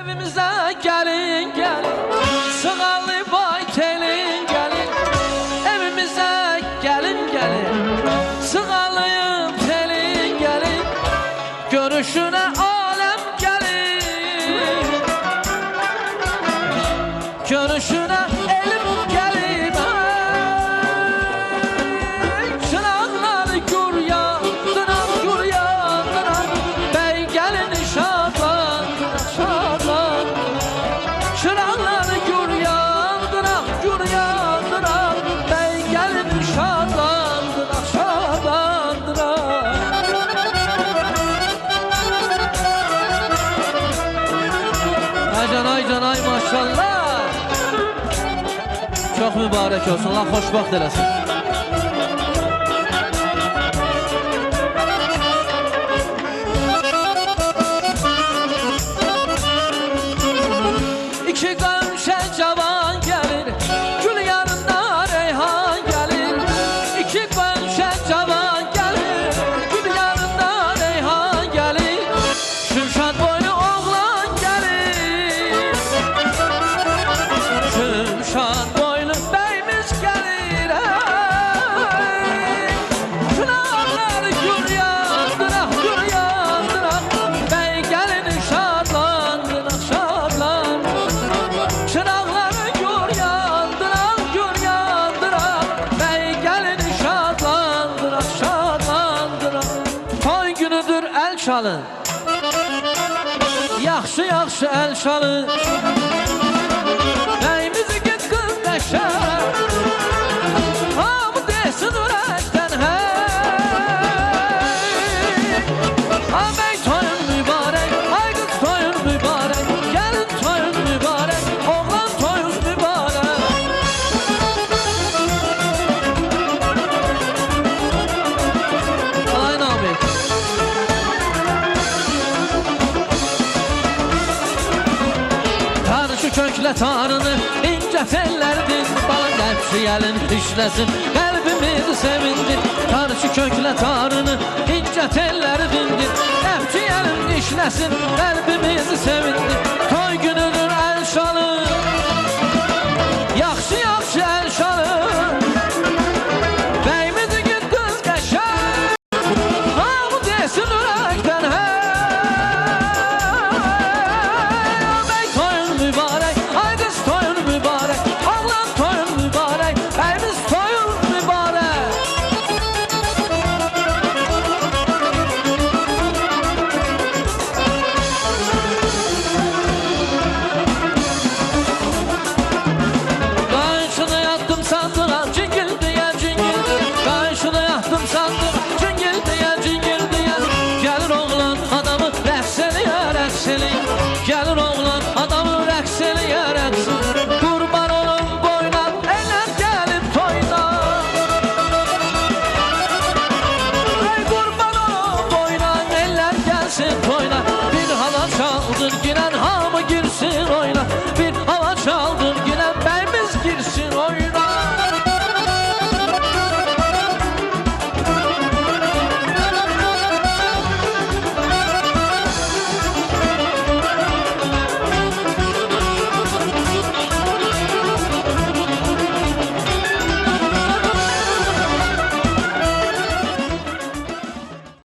Evimize gelin gelin, Sığalı Baytel'in gelin. Evimize gelin gelin, Sığalı Telin gelin. Görüşüne alem gelin, görüşüne elim gelin. Çırağlar gür yandıran, gür yandıran. Bey gelin şadlan, şadlan. Çırağlar gür yandıran, gür yandıran. Bey gelin şadlandıran, şadlandıran. Ay can ay maşallah. Çok mübarek olsun, Allah hoşbaxt eləsin. İki qamşə cavan gəlir, gül yanında reyhan gəlir. İki qamşə cavan gəlir, gül yanında reyhan gəlir. Şümşad boylu oğlan gəlir, Şümşad boylu beyimiz gəlir. Çınarlar gür yandırak, gür yandırak. Bey gəlin şadlandırak, şadlan. Çıraqları gür yandırak, gür yandırak. Bey gəlin şadlandırak, şadlandırak. Toy günüdür el çalın, yaxşı yaxşı el çalın. Beyimizi git kız dəşər, hamı desin ürəkdən hey. Ay bey toyun mübarək, ay qız toyun mübarək. Gəlin toyun mübarək, oğlan toyun mübarək. Alayın abi. Tanrı köklə tanrını, incə tellərdin. Bala qəpçi gəlin işləsin, qəlbimizi sevindir. Tanrı köklə tanrını, incə tellərdindir. Qəpçi gəlin işləsin, qəlbimizi sevindir.